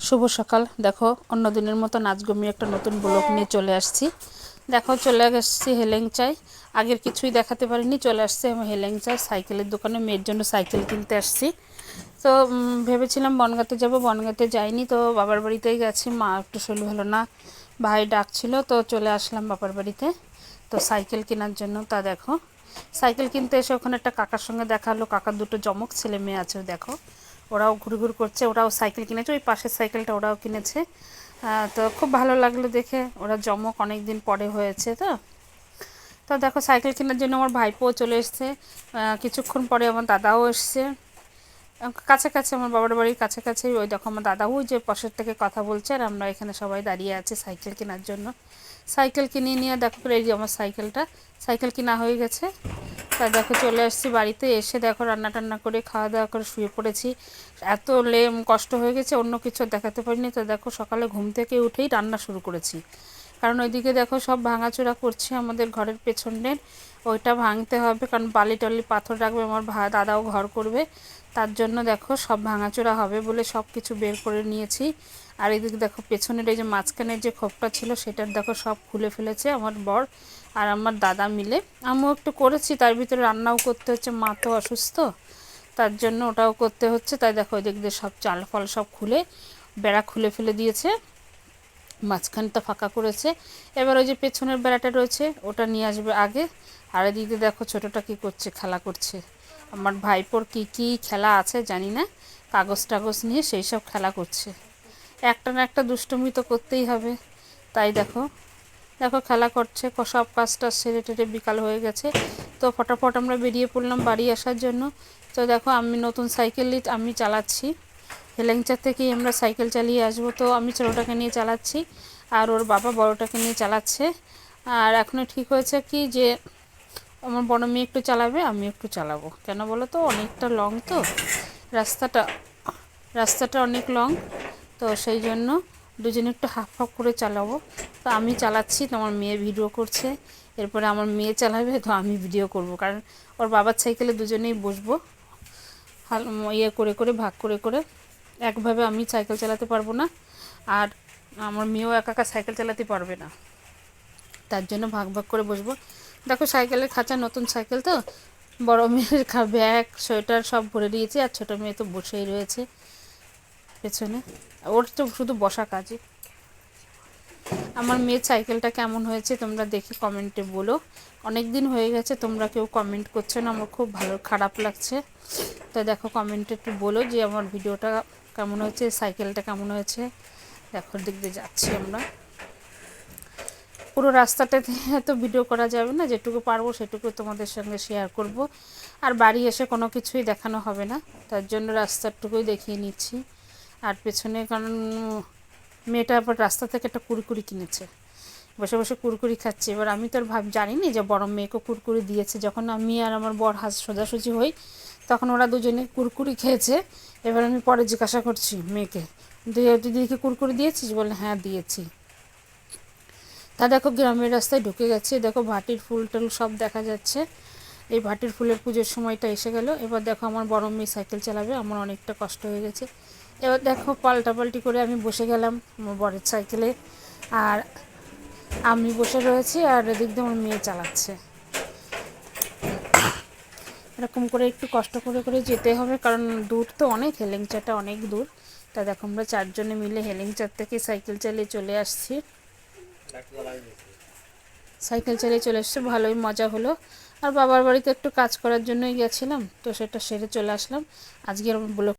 শুভ সকাল। দেখো অন্য দিনের মতো নাচ গমিয়ে একটা নতুন ব্লগ নিয়ে চলে আসছি। দেখো চলে আসছি হেলেংচায়। আগের কিছুই দেখাতে পারিনি, চলে আসছি আমি হেলেংচায় সাইকেলের দোকানে, মেয়ের জন্য সাইকেল কিনতে আসছি। তো ভেবেছিলাম বনগাঁতে যাব, বনগাঁতে যাইনি, তো বাবার বাড়িতেই গেছি। মা একটু শরীর ভালো না, ভাই ডাকছিল, তো চলে আসলাম বাবার বাড়িতে তো সাইকেল কেনার জন্য। তা দেখো সাইকেল কিনতে এসে ওখানে একটা কাকার সঙ্গে দেখা হলো। কাকার দুটো জমক ছেলে মেয়ে আছে, দেখো ওরাও ঘুরঘুর করছে, ওরাও সাইকেল কিনেছে, ওই পাশের সাইকেলটা ওরাও কিনেছে। তো খুব ভালো লাগলো দেখে, ওরা জমক অনেক দিন পরে হয়েছে। তো তো দেখো সাইকেল কেনার জন্য আমার ভাইপোও চলে এসছে, কিছুক্ষণ পরে আমার দাদাও এসছে। কাছাকাছি, আমার বাবার বাড়ির কাছাকাছি। ওই দেখো আমার দাদা ওই যে পাশের থেকে কথা বলছে, আর আমরা এখানে সবাই দাঁড়িয়ে আছি সাইকেল কেনার জন্য। সাইকেল কিনে নিয়ে দেখো এই যে আমার সাইকেল কেনা হয়ে গেছে। তাই দেখো চলে আসছি বাড়িতে, এসে দেখো রান্না টান্না করে খাওয়া দাওয়া করে শুয়ে পড়েছি। এত কষ্ট হয়ে গেছে, অন্য কিছু দেখাতে পারিনি। তো দেখো সকালে ঘুম থেকে উঠেই রান্না শুরু করেছি, কারণ ওইদিকে দেখো সব ভাঙাচোরা করছে আমাদের ঘরের পেছনের, ওইটা ভাঙতে হবে, কারণ বালি টালি পাথর রাখবে, আমার দাদাও ঘর করবে, তার জন্য দেখো সব ভাঙাচোরা হবে বলে সব কিছু বের করে নিয়েছি। আর এদিকে দেখো পেছনের এই যে মাঝখানের যে খোপটা ছিল সেটার দেখো সব খুলে ফেলেছে আমার বর আর আমার দাদা মিলে। আমিও একটু করেছি, তার ভিতরে রান্নাও করতে হচ্ছে, মা তো অসুস্থ, তার জন্য ওটাও করতে হচ্ছে। তাই দেখো ওই দিক দিয়ে সব চাল ফল সব খুলে বেড়া খুলে ফেলে দিয়েছে, মাঝখানটা ফাঁকা করেছে। এবার ওই যে পেছনের বেড়াটা রয়েছে ওটা নিয়ে আসবে আগে। আর এদিকে দেখো ছোটোটা কী করছে, খেলা করছে। আমার ভাইপোর কী খেলা আছে জানি না, কাগজ টাগজ নিয়ে সেই সব খেলা করছে। একটা না একটা দুষ্টুমি তো করতেই হবে। তাই দেখো দেখো খেলা করছে, সব কাজটা সেরে টেরে বিকাল হয়ে গেছে। তো ফটাফট আমরা বেরিয়ে পড়লাম বাড়ি আসার জন্য। তো দেখো আমি নতুন সাইকেলই আমি চালাচ্ছি, হেলেংচা থেকেই আমরা সাইকেল চালিয়ে আসবো। তো আমি ছোটোটাকে নিয়ে চালাচ্ছি, আর ওর বাবা বড়োটাকে নিয়ে চালাচ্ছে। আর এখনও ঠিক হয়েছে কি যে আমার বড় মেয়ে একটু চালাবে, আমি একটু চালাবো। কেন বলো তো, অনেকটা লং তো রাস্তাটা, রাস্তাটা অনেক লং, তো সেই জন্য দুজনে একটু হাফ হাফ করে চালাবো। তো আমি চালাচ্ছি, তো আমার মেয়ে ভিডিও করছে, এরপরে আমার মেয়ে চালাবে, তো আমি ভিডিও করব, কারণ ওর বাবার সাইকেলে দুজনেই বসবো, ইয়ে করে করে ভাগ করে করে। একভাবে আমি সাইকেল চালাতে পারবো না, আর আমার মেয়েও একা একা সাইকেল চালাতে পারবে না, তার জন্য ভাগ ভাগ করে বসবো। দেখো সাইকেলের খাঁচা, নতুন সাইকেল তো, বড় মেয়ের ব্যাগ সোয়েটার সব ভরে দিয়েছি, আর ছোটো মেয়ে তো বসেই রয়েছে পেছনে, ওর তো শুধু বসা কাজই। আমার মেয়ের সাইকেলটা কেমন হয়েছে তোমরা দেখে কমেন্টে বলো। অনেক দিন হয়ে গেছে তোমরা কেউ কমেন্ট করছো না, আমার খুব ভালো খারাপ লাগছে। তো দেখো কমেন্টে একটু বলো যে আমার ভিডিওটা কেমন হয়েছে, সাইকেলটা কেমন হয়েছে। দেখো দিক দিয়ে যাচ্ছি আমরা, পুরো রাস্তাটাতে তো ভিডিও করা যাবে না, যেটুকু পারবো সেটুকু তোমাদের সঙ্গে শেয়ার করব। আর বাড়ি এসে কোনো কিছুই দেখানো হবে না, তার জন্য রাস্তাটুকুই দেখিয়ে নিচ্ছি। আর পেছনে, কারণ মেয়েটা আবার রাস্তা থেকে একটা কুড়কুড়ি কিনেছে, বসে বসে কুরকুরি খাচ্ছে। এবার আমি তো আর জানিনি যে বড় মেয়েকে কুরকুরি দিয়েছে। যখন আমি আর আমার বর সোজাসুজি হই তখন ওরা দুজনে কুরকুরি খেয়েছে। এবার আমি পরে জিজ্ঞাসা করছি মেয়েকে, দিদিকে কুরকুরি দিয়েছিস? বলে হ্যাঁ দিয়েছি। তা দেখো গ্রামের রাস্তায় ঢুকে গেছে, দেখো ভাটির ফুল টুল সব দেখা যাচ্ছে। এই ভাটির ফুলের পুজোর সময়টা এসে গেল। এবার দেখো আমার বড় মেয়ে সাইকেল চালাবে, আমার অনেকটা কষ্ট হয়ে গেছে। এবার দেখো পাল্টাপাল্টি করে আমি বসে গেলাম আমার বরের সাইকেলে, আর আমি বসে রয়েছি, আর এদিক দিয়ে আমার মেয়ে চালাচ্ছে। এরকম করে একটু কষ্ট করে করে যেতে হবে, কারণ দূর তো অনেক, হেলেংচাটা অনেক দূর। তা দেখো আমরা চারজনে মিলে হেলেংচার থেকে সাইকেল চালিয়ে চলে আসছি, ভালোই মজা হলো। আর বাবার বাড়িতে একটু কাজ করার জন্যই গেছিলাম, তো সেটা সেরে চলে আসলাম। আজকে আমার